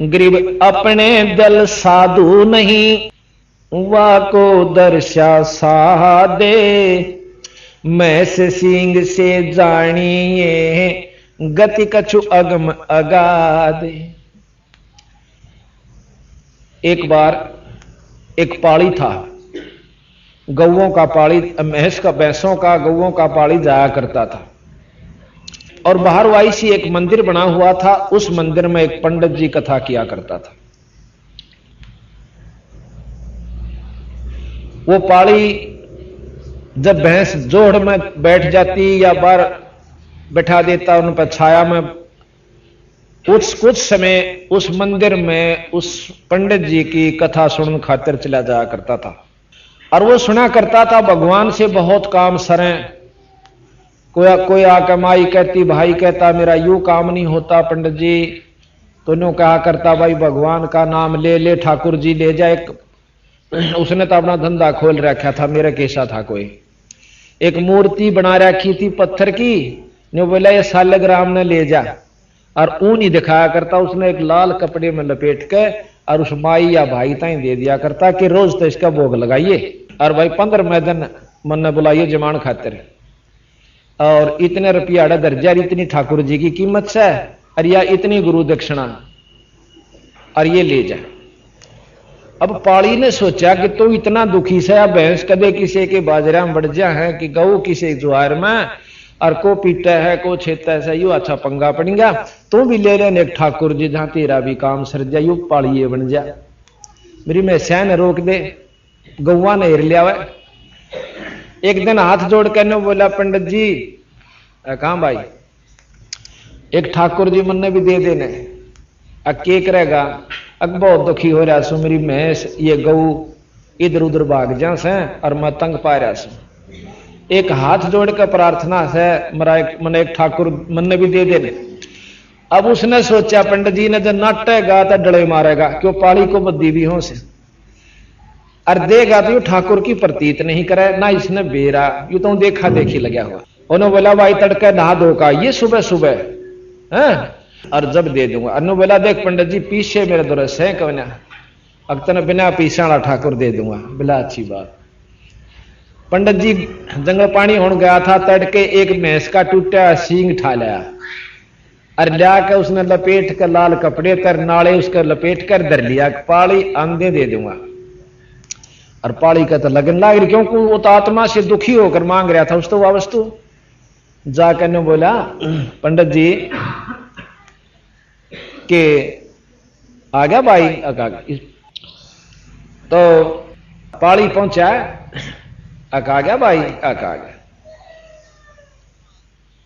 गरीब अपने दिल साधु नहीं, वा को दर्शा सा दे, मैं से सिंह से जानिए, गति कछु अगम अगाधे। एक बार एक पाड़ी था, गौओं का पाड़ी, भैंसों का गौओं का पाड़ी जाया करता था। और बाहर वाई सी एक मंदिर बना हुआ था, उस मंदिर में एक पंडित जी कथा किया करता था। वो पाड़ी जब भैंस जोड़ में बैठ जाती या बाहर बैठा देता उन पर छाया में, कुछ समय उस मंदिर में उस पंडित जी की कथा सुनने खातिर चला जाया करता था। और वो सुना करता था भगवान से बहुत काम सरें। कोई आकर माई कहती, भाई कहता मेरा यूं काम नहीं होता पंडित जी, तो नो कहा करता भाई भगवान का नाम ले ले, ठाकुर जी ले जाए। उसने तो अपना धंधा खोल रखा था, मेरा कैसा था। कोई एक मूर्ति बना रखी थी पत्थर की, ने बोला ये सालग्राम ने ले जा, और ऊन ही दिखाया करता। उसने एक लाल कपड़े में लपेट के और उस माई या भाई ताई दे दिया करता कि रोज तो इसका भोग लगाइए, और भाई 15 दिन मन ने बुलाइए जमान खातिर, और इतने रुपया दर्जा, इतनी ठाकुर जी की कीमत से, और या इतनी गुरु दक्षिणा, और ये ले जा। अब पाड़ी ने सोचा कि तो इतना दुखी से, या भैंस कदे किसी के बाजरा में बढ़ जा है कि गऊ किसी जुआर में, और को पीटा है को छेता है, यू अच्छा पंगा पड़ेगा, तू भी ले लेने एक ठाकुर जी जहां तेरा भी काम सर जा, यू पाड़िए बन जा। मेरी मैं सैन रोक दे, गौवा ने हिर लिया। एक दिन हाथ जोड़ कर बोला पंडित जी, कहा भाई एक ठाकुर जी मन ने भी दे देने, के करेगा, अब बहुत दुखी हो रहा सु, मेरी भैंस ये गऊ इधर उधर भाग जा से, और मैं तंग पा रहा सु। एक हाथ जोड़ कर प्रार्थना से मन एक ठाकुर मन ने भी दे देने। अब उसने सोचा पंडित जी ने जब नाटेगा तो डले मारेगा, क्यों पाड़ी को बद्दी भी हो से, और देगा तो ठाकुर की प्रतीत नहीं करे ना, इसने बेरा यू तो देखा देखी लगा हुआ। उन्होंने बोला भाई तड़के नहा धो का ये सुबह सुबह है, और जब दे दूंगा। अनु बोला देख पंडित जी पीछे मेरे दुरस है कहना, अब तो बिना पीछा वाला ठाकुर दे दूंगा। बोला अच्छी बात। पंडित जी जंगल पानी होने गया था, तड़के एक भैंस का टूटा सींग ठा लिया, और लिया के उसने लपेट कर लाल कपड़े तर नाले उसका लपेट कर धर लिया, पाड़ी आंधे दे दूंगा। और पाड़ी का तो लगन लाग रही, क्योंकि वो तो आत्मा से दुखी होकर मांग रहा था उस तो वह वस्तु। जाकर ने बोला पंडित जी के आ गया भाई, तो पाड़ी पहुंचा, आ गया भाई, आ गया।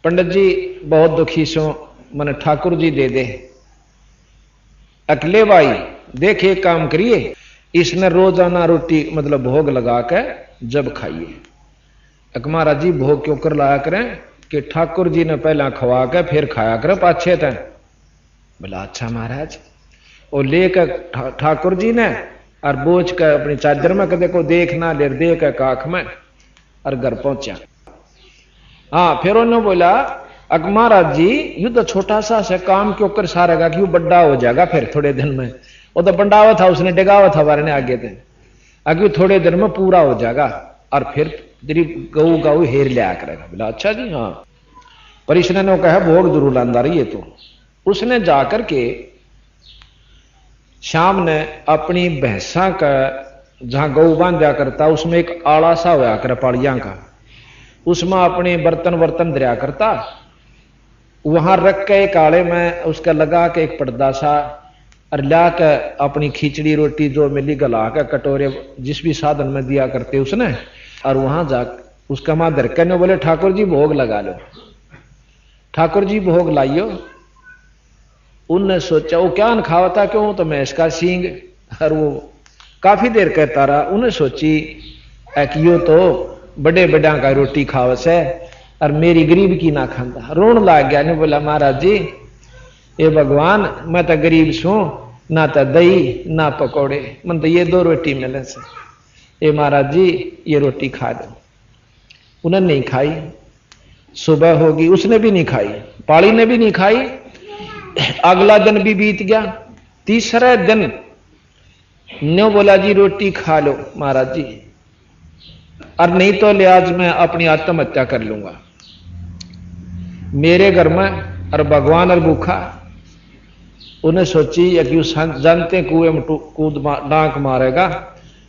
पंडित जी बहुत दुखी सो, मन ठाकुर जी दे दे। अकले भाई देख एक काम करिए, इसने रोजाना रोटी मतलब भोग लगा के जब खाइए। अक महाराज जी भोग क्यों कर लाया करें कि ठाकुर जी ने पहला खवा के फिर खाया करें पाछे तय। बोला अच्छा महाराज। और लेकर ठाकुर जी ने और बोझ कर अपनी चादर में कदे को देखना ले दे के काख में, और घर पहुंचा। हाँ फिर उन्होंने बोला अक महाराज जी यू तो छोटा सा से काम क्यों कर सारेगा, क्यों बड़ा हो जाएगा फिर थोड़े दिन में। वो तो बंडावा था, उसने डिगावा था बारे ने आगे थे, आगे थोड़े दिन में पूरा हो जाएगा, और फिर तेरी गऊ गऊ हेर लिया करेगा। बोला अच्छा जी हाँ। पर इसने ने कहा भोग जरूर लांदा रही है। तो उसने जाकर के शाम ने अपनी भैंसा का जहां गऊ बांधा करता, उसमें एक आड़ा सा होया कर पाड़िया का, उसमें अपने बर्तन दरिया करता, वहां रख के एक आड़े में उसका लगा के एक पर्दा सा, और ला के अपनी खिचड़ी रोटी जो मिली गला के कटोरे जिस भी साधन में दिया करते उसने, और वहां जा उसका मां धर के बोले ठाकुर जी भोग लगा लो। ठाकुर जी भोग लाइयो। उनने सोचा वो क्या खावा था, क्यों तो मैं इसका सींग, और वो काफी देर कहता रहा। उन्हें सोची यो तो बड़े बड़ा का रोटी खावस है, और मेरी गरीब की ना खाता। रोन लाग गया। ने बोला महाराज जी ये भगवान मैं तो गरीब सू, ना तो दही ना पकौड़े, मन तो ये 2 रोटी मिले से, ये महाराज जी ये रोटी खा दो। उन्होंने नहीं खाई। सुबह होगी उसने भी नहीं खाई, पाड़ी ने भी नहीं खाई। अगला दिन भी बीत गया, तीसरा दिन न्यो बोला जी रोटी खा लो महाराज जी, और नहीं तो ले आज मैं अपनी आत्महत्या कर लूंगा। मेरे घर में और भगवान और भूखा। उन्हें सोची या कि जानते कुएं में कूद डांक मारेगा।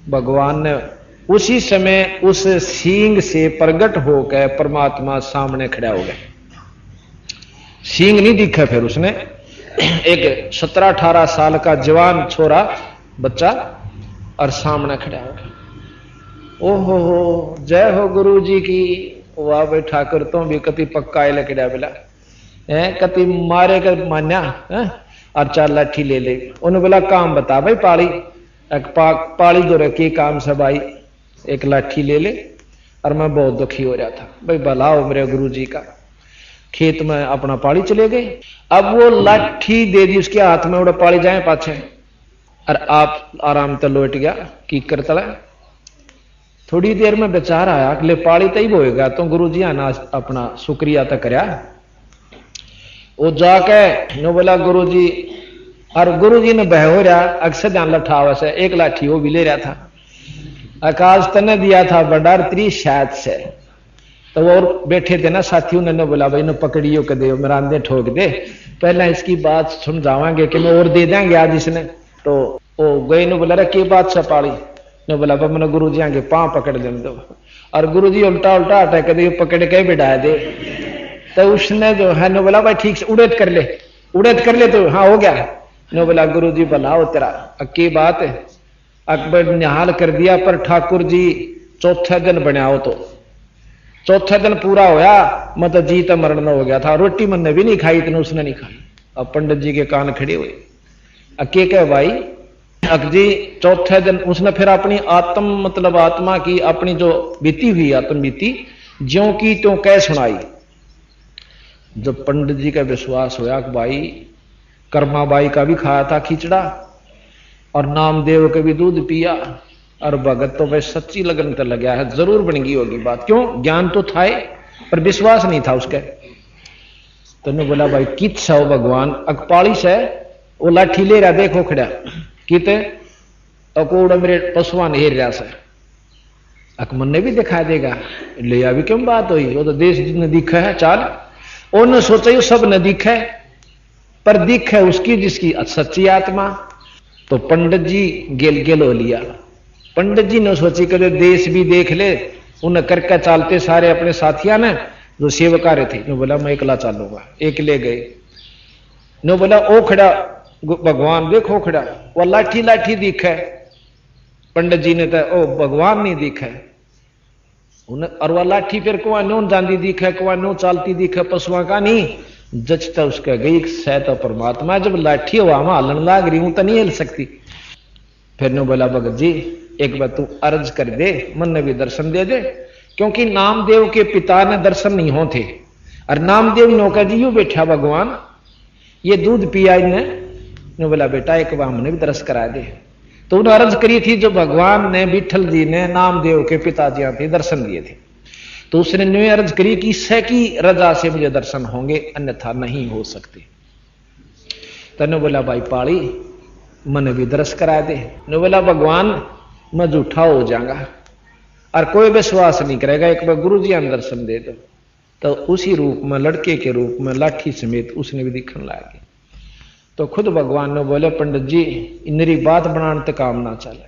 भगवान ने उसी समय उस सींग से प्रकट होकर परमात्मा सामने खड़ा हो गया। सींग नहीं दिखा, फिर उसने एक 17-18 साल का जवान छोरा बच्चा और सामने खड़ा हो गया। ओहो हो, जय हो गुरु जी की। वाह भाई ठाकुर तो भी कति पक्का है लकड़ा बिला है, कति मारे कर मान्या है? और 4 लाठी ले ले। उन्होंने बोला काम बता भाई पाली। एक पाली दो रखी काम से भाई, एक लाठी ले ले। और मैं बहुत दुखी हो रहा था भाई, भला हो मेरे गुरु जी का। खेत में अपना पाली चले गए। अब वो लाठी दे दी उसके हाथ में, उड़ा पाली जाए पाछे, और आप आराम तो लौट गया की करता। थोड़ी देर में बेचारा आया, अगले पाली तई होएगा तो गुरु जी आना अपना शुक्रिया तो करया। वो जाके नो बोला गुरु जी, और गुरु जी ने बह हो रहा अक्सर ध्यान लठावा से एक लाठी वो भी ले रहा था। आकाश तने दिया था बंडार 30 शायद से, तो वो और बैठे थे ना साथियों ने बोला भाई ने पकड़ियो के दे, मेरा अंधे ठोक दे, पहले इसकी बात सुन जावांगे कि मैं और दे देंगे आज इसने। तो वो गए ने बोला रे की बात से पाली ने बोला मैंने गुरु जी आगे पांव पकड़ देने दो। और गुरु जी उल्टा उल्टा हटा के दे पकड़ के बिठा दे। तो उसने जो है ने बोला भाई ठीक से उड़ेद कर ले, उड़ेद कर ले। तो हाँ हो गया। ने बोला गुरु जी बनाओ तेरा की बात है। अकबर निहाल कर दिया, पर ठाकुर जी चौथे दिन बनाओ तो चौथे दिन पूरा होया, मतलब जी तो मरण हो गया था। रोटी मैंने भी नहीं खाई, इतने उसने नहीं खाई। अब पंडित जी के कान खड़े हुए। अके कह भाई अक जी चौथे दिन उसने फिर अपनी आत्म मतलब आत्मा की अपनी जो बीती हुई आत्म बीती ज्यों की त्यों कह सुनाई। जब पंडित जी का विश्वास होया कि भाई कर्माबाई का भी खाया था खिचड़ा और नामदेव का भी दूध पिया, और भगत तो भाई सच्ची लगन तो लगा है, जरूर बन गई होगी बात। क्यों? ज्ञान तो था पर विश्वास नहीं था उसके। तो ने बोला भाई कित हो भगवान? अकपाली से वो लाठी ले रहा, देखो खड़ा किते अकोड़ मेरे पशुआ ने हेर रहा से। अकमन ने भी दिखा देगा ले अभी क्यों बात हुई, वो तो देश ने दिखा है चाल। उन्होंने सोचा सब न दिखा है, पर दिख है उसकी जिसकी सच्ची आत्मा। तो पंडित जी गेल हो लिया। पंडित जी ने सोची कि देश भी देख ले, उन्हें करके चालते सारे अपने साथिया ने जो सेवकारे थे। ने बोला मैं एकला चालूंगा, एक ले गए। ने बोला ओ खड़ा भगवान देखो खड़ा, वो लाठी लाठी दिखा है। पंडित जी ने तो ओ भगवान नहीं दिखा है उन्हें, और वह लाठी फिर कुआ नो जाती दिखा, कुआ नो चालती दिखा, पशुआ का नहीं जचता उसका गई सह तो परमात्मा। जब लाठी हवा में हलन लाग रही हूं तो नहीं हिल सकती। फिर ने बोला भगत जी एक बार तू अर्ज कर दे, मन ने भी दर्शन दे दे, क्योंकि नामदेव के पिता ने दर्शन नहीं होते। और नामदेव नौका जी यू बैठा भगवान ये दूध पिया इन्हें। ने बोला बेटा एक बार हमने भी दर्श करा दे। तो उन्हें अर्ज करी थी जो भगवान ने विठल जी ने नामदेव के पिताजी थे दर्शन दिए थे। तो उसने न्यू अर्ज करी कि ईश्वर की रजा से मुझे दर्शन होंगे, अन्यथा नहीं हो सकते। तो ने बोला भाई पाड़ी मन भी दर्श करा दे। ने बोला भगवान मैं झूठा हो जाऊंगा और कोई विश्वास नहीं करेगा, एक बार गुरु जी ने दर्शन दे दो। तो उसी रूप में लड़के के रूप में लाठी समेत उसने भी दिखने लगे। तो खुद भगवान ने बोले पंडित जी इनरी बात बनाने तक काम ना चले,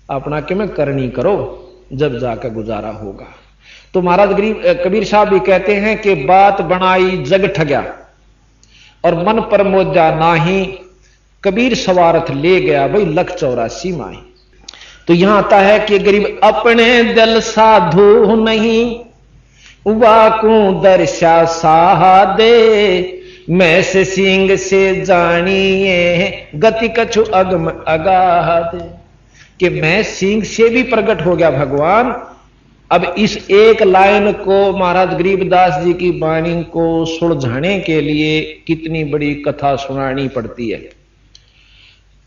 अपना कि मैं करनी करो जब जाकर गुजारा होगा। तो महाराज कबीर साहब भी कहते हैं कि बात बनाई जग ठग्या और मन पर मोजा नाही, कबीर सवारथ ले गया भाई 184 माही। तो यहां आता है कि गरीब अपने दिल साधु नहीं, वाकू दर्शा साहा दे, मैं से सिंह से जानिए गति कछु अगम अगाध। कि मैं सिंह से भी प्रकट हो गया भगवान। अब इस एक लाइन को महाराज गरीबदास जी की वाणी को सुलझाने के लिए कितनी बड़ी कथा सुनानी पड़ती है।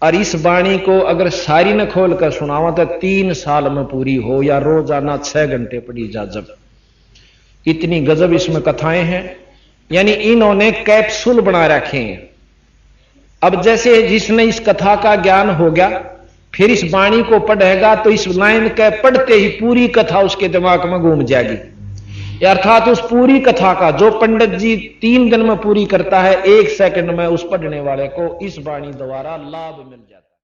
और इस वाणी को अगर सारी न खोल कर सुनावा तो 3 साल में पूरी हो, या रोजाना 6 घंटे पड़ी जा। जब इतनी गजब इसमें कथाएं हैं, यानी इन्होंने कैप्सूल बना रखे हैं। अब जैसे जिसने इस कथा का ज्ञान हो गया, फिर इस वाणी को पढ़ेगा तो इस लाइन के पढ़ते ही पूरी कथा उसके दिमाग में घूम जाएगी। अर्थात उस पूरी कथा का जो पंडित जी 3 दिन में पूरी करता है, 1 सेकंड में उस पढ़ने वाले को इस वाणी द्वारा लाभ मिल जाता है।